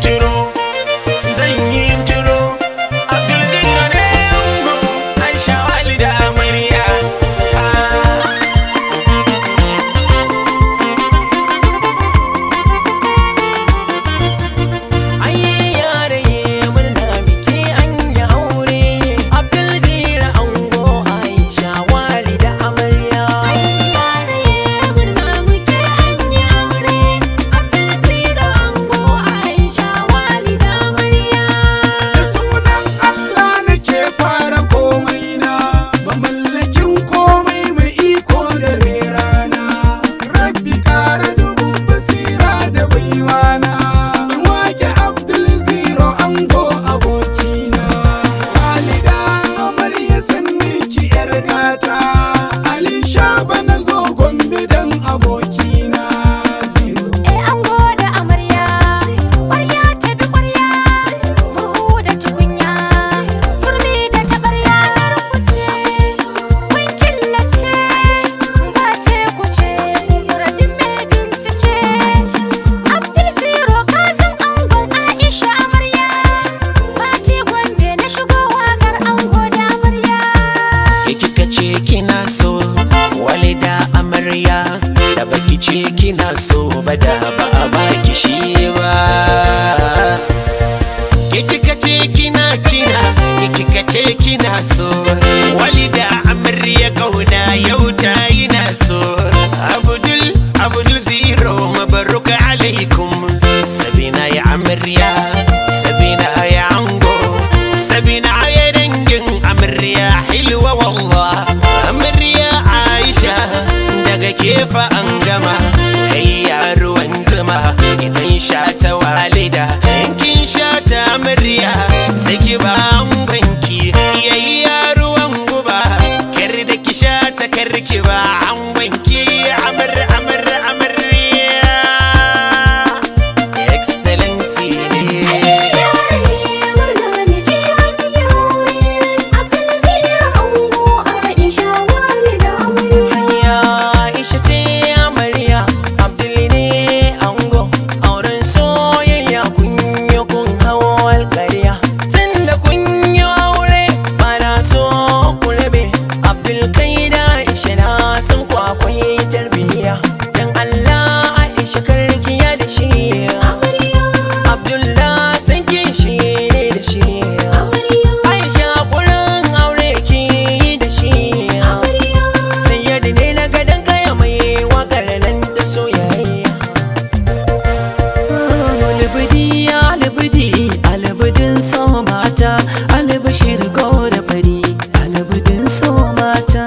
intro, zan yi intro. Abdul Zero ne ango, Aisha walida amarya. Da baki ce kina so ba da ba a baki shi ba. Ke kika ce kina so walida amarya kauna yau ta yi na so. Abdul Zero mabaruk alaikum. Sabina ya amarya, Sabina ya ango, Sabina ya dangin amarya hilwa wallah. Amarya Aisha daga kefa an gama soyayya ruwan zuma. Idan sha ta walida in kin sha ta amarya sai ki ba angonki iyayya ruwan guba. Kar da ki sha ta kar ki ba angonki amarya. Excellency ne albashir gora fari albudin so mata.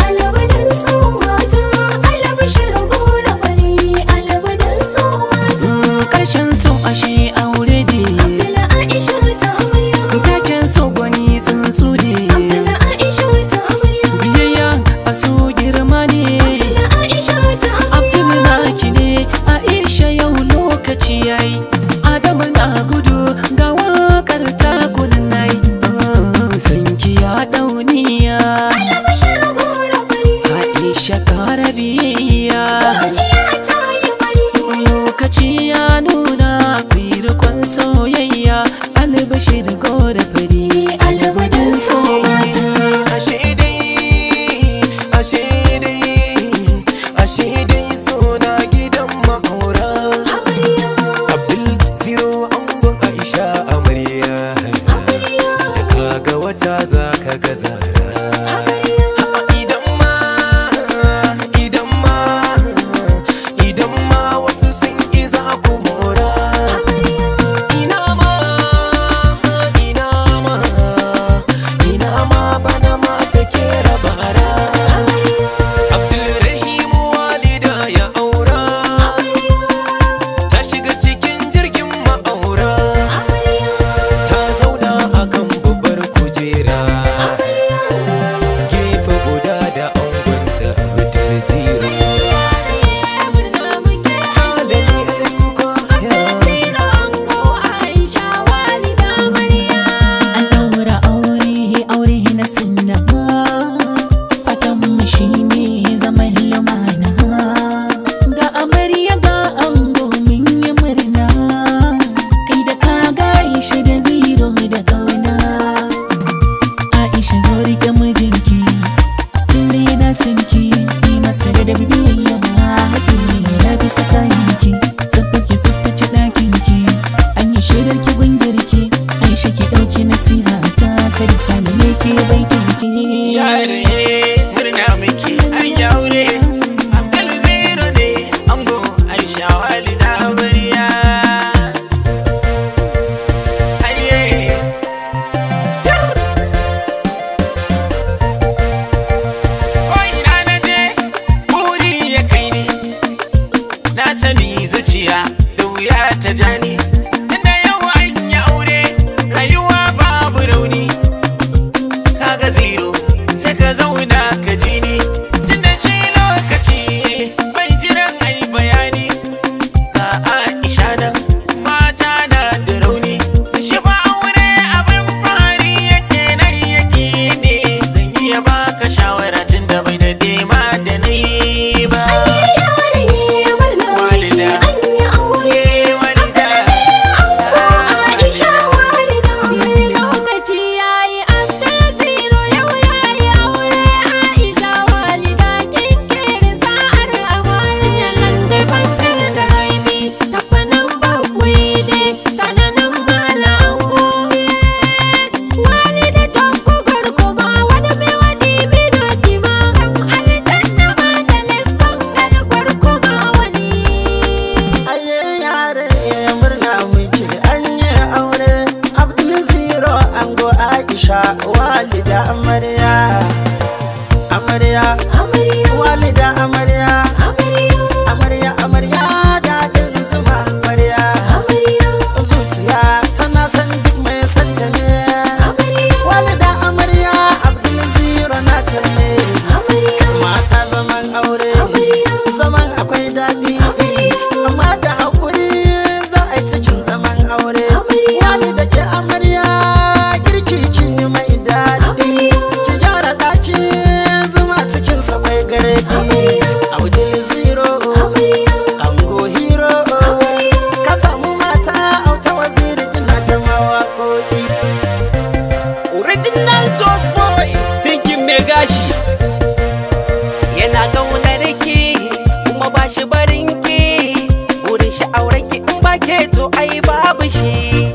Albudin so mata, albashir gora fari albudin so mata. Karshen so ashe aure ne. Abdul Aisha ta amarya. Taken so gwani tsuntsu ne. Abdul Aisha ta amarya. Biyayya a so girma ne. Abdul Aisha ta amarya. Abdul naki ne Aisha yau lokaci yayi. Adamu na gudu ga wakar takunan nai. Sanki ya dauniya albashir gora fari Aisha kara biyayya. Zuciya ta yi fari lokaci ya nuna firkon soyayya. Albashir gora fari albudin so mata. Ashe dai suna gidan ma'aura. Abdul Zero angon Aisha amarya. Da kaga wata za ka ga zara. Idan ma wasu sun iza ku mora. Ina sani zuciya da wuya ta jani. Tunda yau an yi aure rayuwa babu rauni, kaga zero sai ka zauna ka ji ni. Tunda shi lokaci bai jiran ai bayani, ga Aisha nan mata na da rauni. Shi ba aure abin fari yake nan yake ne, zan iya baka shawara tunda bai da dema da nayi ba. Walida amarya, amarya, walida amarya, amarya, amarya, daɗin zuma amarya, zuciya tana san duk mai santa ne. Walida amarya, Abdul Zero na ta ne. Mata zaman aure, zaman akwai daɗi, amma da haƙuri za a yi cikin zaman aure. Walida ke amarya, Abdul Zero, ango hero, ka samu mata auta waziri ina ta mawaƙoƙi. Original Just Boy, thinking me gashi yana ƙaunar ki kuma ba shi barin ki, wurin sha'awar ki in ba ke to ai babu shi.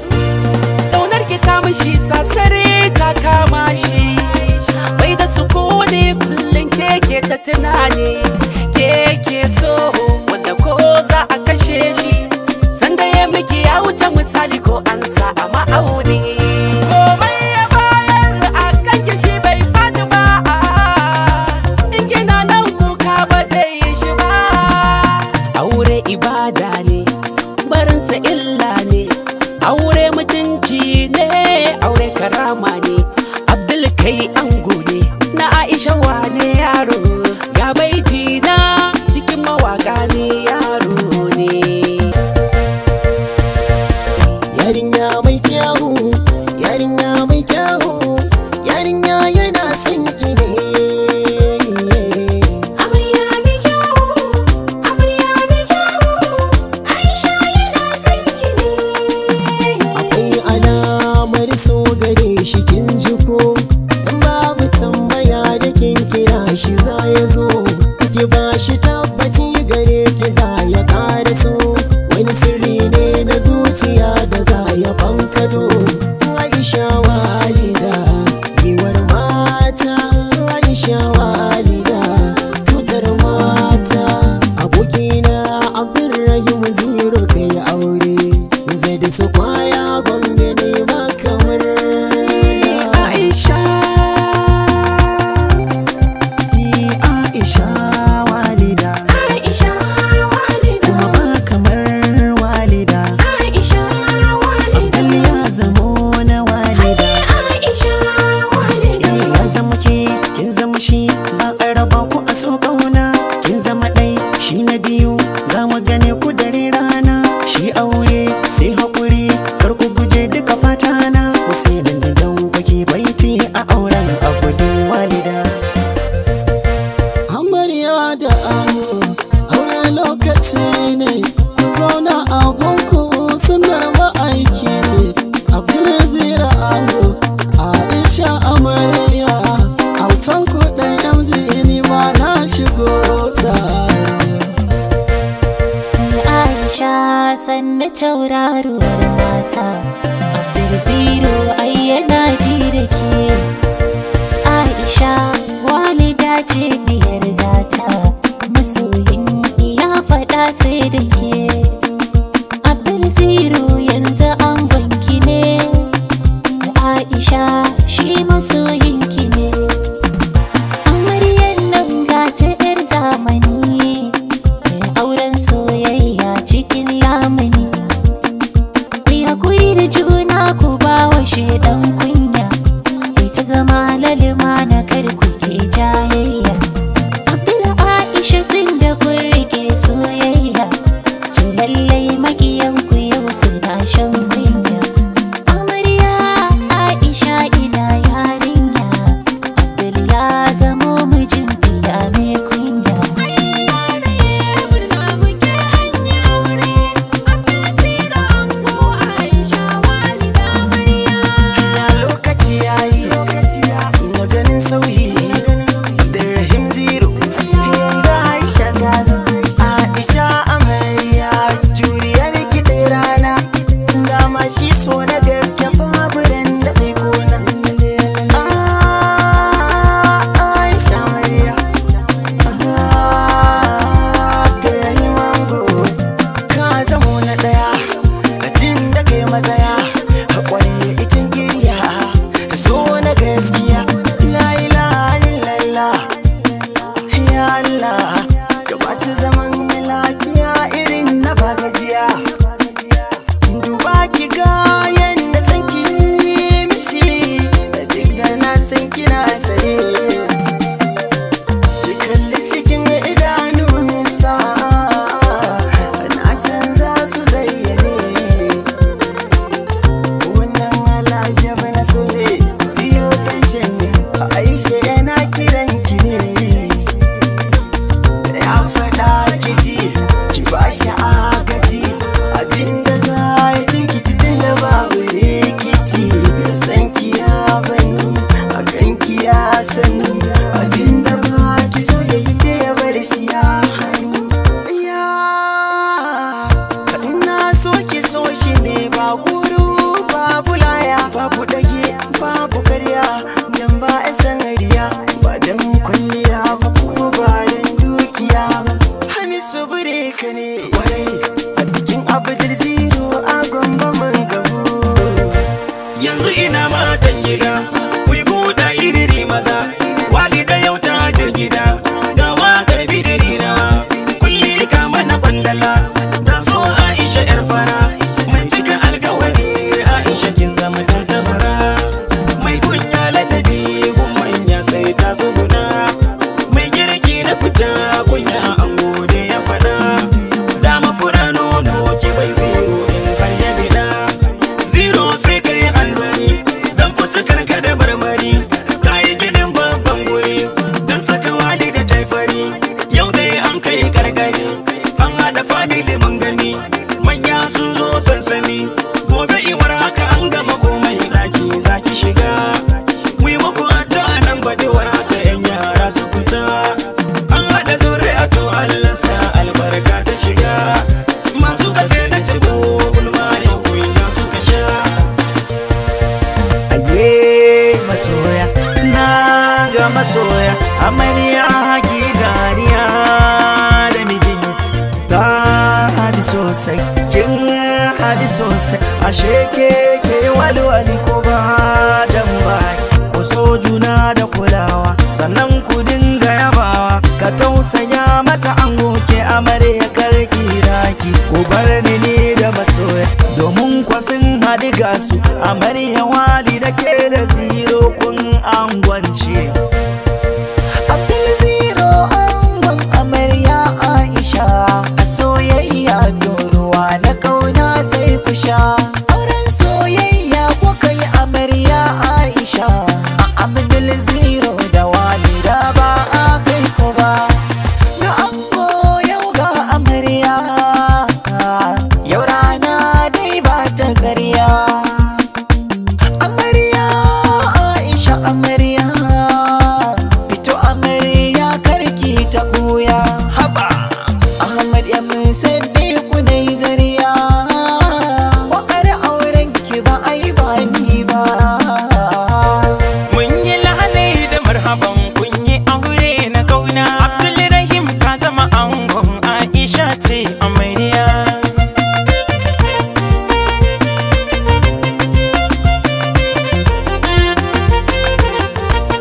Ƙaunar ki ta mishi sasare ta kama shi, bai da sukuni kullum keke ta tunani, keke so wanda ko za a kashe shi, sanda ya miki ya wuce misali ko an sa a ma'auni. Komai ya bayar a kanki shi bai fadi ba, in kina nan kuka ba zai yi shi ba. Aure ibada ne, barinsa illa ne, aure mutunci ne, aure karama ne. Abdul kai ango ne na Aisha wane yaro, ga baiti na cikin mawaka ne yaro ne. Yarinya mai kyawu, yarinya mai kyawu, yarinya yana son ki ne. Amarya mai kyawu, amarya mai kyawu, Aisha yana son ki ne. Akwai alamar so gare shi kin ji ko, babu tambaya da kin kira shi za ya zo, ki ba shi tabbaci gare ki za ya ƙara so, wani sirri ne na zuciya da za ya bankado. Aisha walida, giwar mata, Aisha walida, tutar mata, abokina Abdulrahim Zero kai aure, zai da su kwaya gombe ne ma kamar Aisha, Aisha walida, Aisha walida, kuma ba kamar walida. Aisha walida, Abdul ya zamo na walida. Aisha walida, Ya zama ke, kin zama shi, ba a raba ku a so ƙauna. Kin zama ɗai, shi na biyu, za mu gane ku dare rana. Shi aure sai haƙuri, kar ku guje duka fatana. Wasu da zan kwaki baiti a auren abudin walida. amarya da ango, aure lokaci ne, ku zauna a gunku sunar ma'aiki ne. Abdul Zero ango, Aisha amarya, autan kuɗin MG ni ma na shigo tare. Aisha sanna tauraruwar mata, Abdul Zero ai yana ji da ke. Aisha walida ce biyar gata, masoyin ya faɗa sai da ke. Abdul Zero yanzu an gwanki ne, Aisha shi masoyinki ne. Amaryar nan ga ta 'yar zamani, auren soyayya kwarai a bikin Abdul Zero a Gombe mun gamu. Yanzu ina matan gida kuyi buɗa iriri maza, walida yau ta je gida ga waƙar bidiri rawa, kulli ka mana kwandala ta so Aisha yar fara, mai cika alkawari Aisha kin zama tantabara, mai kunya ladabi gun manya sai ta zuguna, mai girki na fita kunya ango da ya fada, dama fura nono ki bai zero in har ya bida, zero sai kai hanzari dan fuskar ka da marmari, kayi gidan babban guri dan saka wali da taifari, yau dai an kai gargari an hada family mun gani, manya sun zo sansani, gobe iwar haka an gama komai daki zaki shiga, muyi muku addu'a nan badewar haka yan yara su fita, an hada zuri'a to Allah sa albarka ta shiga, masu kace da tabo gulma yau kunya suka sha. Aye masoya na ga masoya amarya haki dariya da mijin ta hadi sosai kin hadi sosai ashe ke walwali ko ba dan bai ku so juna da kulawa sannan ku dinga yabawa ka tausaya mata an goke amarya karki raki ku bar ni da masoya domin kwasin hadi gasu amarya wali da ke da zero kun angwance. Abdul Zero angon amarya Aisha a soyayya doruwa na kauna sai ku sha, auren soyayya ku kai amarya Aisha a Abdul Zero da walida ba a kai ku ba, na ango yau ga amarya yau rana dai ba ta ƙarya. Amarya Aisha amarya fito amarya karki ta buya, haba Ahmad ya mun sadde ku dai zariya, wakar auren ki ba ai ba ni ba. Mun yi lahalai da marhaban kun yi aure na kauna, Abdulrahim ka zama angon Aisha ce amarya.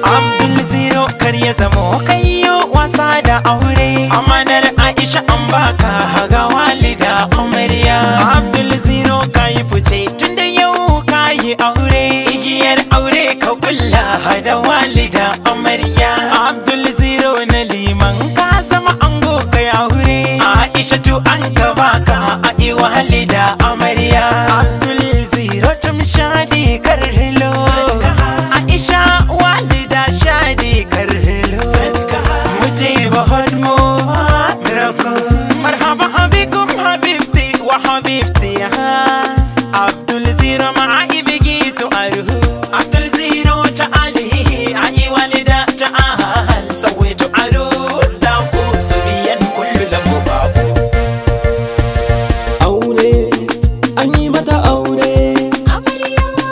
Abdul Zero kar ya zamo kayyo wasa da aure, amanar Aisha an baka haga walida amarya. Abdul Zero ka yi fice tunda yau ka yi aure, igiyar aure ka kulla hada walida amarya. Abdul Zero na liman ka zama ango kai aure, Aisha tu an ka baka a i walida amarya. Abdul Zero tum shadi karhilo, Aisha walida shadi karhilo, muje bahad mo rako marhaba habikum habibti wa habibti Abdul Zero ma'a ibigitu arhu, Abdul Zero ta'ali ai walida ta'al sawaitu arus da ku subiyan kullu lahu babu. Aure an yi mata aure,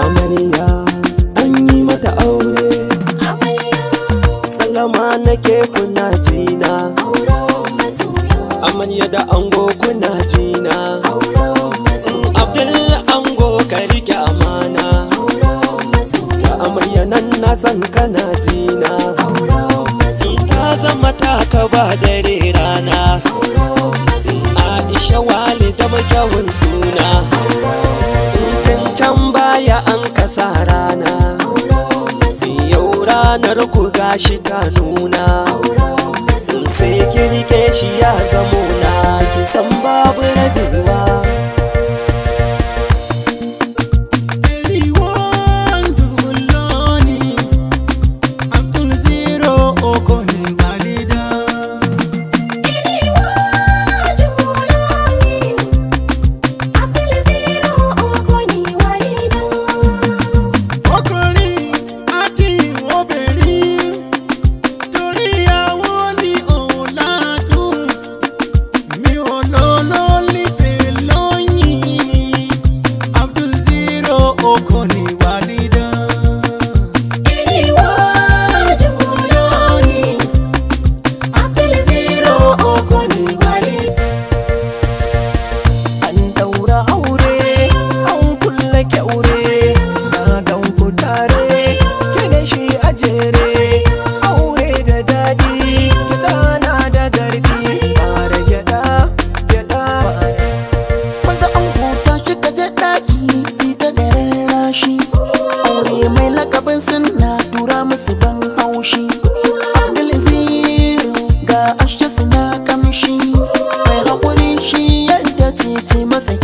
amarya an yi mata aure, salama nake kuna jina, amarya da ango kuna jina, Abdul ango ka rike amana, ga amarya nan na san kana jina, ta zama taka ba dare rana, Aisha walida makyawun suna, tun can baya an kasa rana, yau ranar ku gashi ta nuna, sai ki rike shi ya zamo na ki san babu rabewa. Abdul Zero oko ni walida.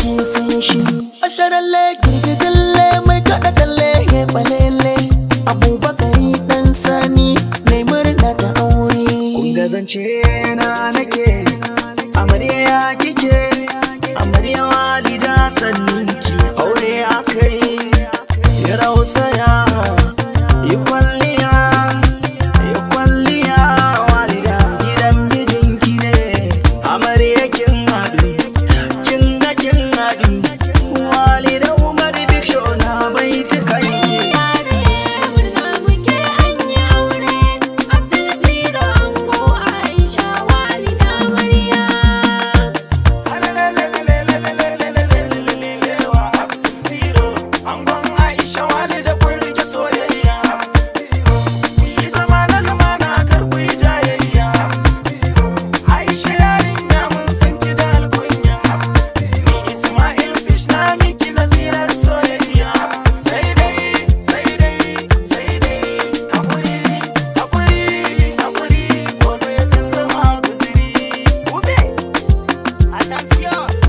ke san shi. Asharalle girgidalle mai kaɗa dalle ya balele. Abubakari ɗan sani mai murna da aure. Kunga zance na nake, amarya kike, amarya walida sanninki. Aure akai, ya rausaya, yi kwalliya, yi kwalliya. Walida gidan mijinki ne, amarya kin haɗu, kin ga kin haɗu. Walida Umar Big Show na baitukanki. Attention!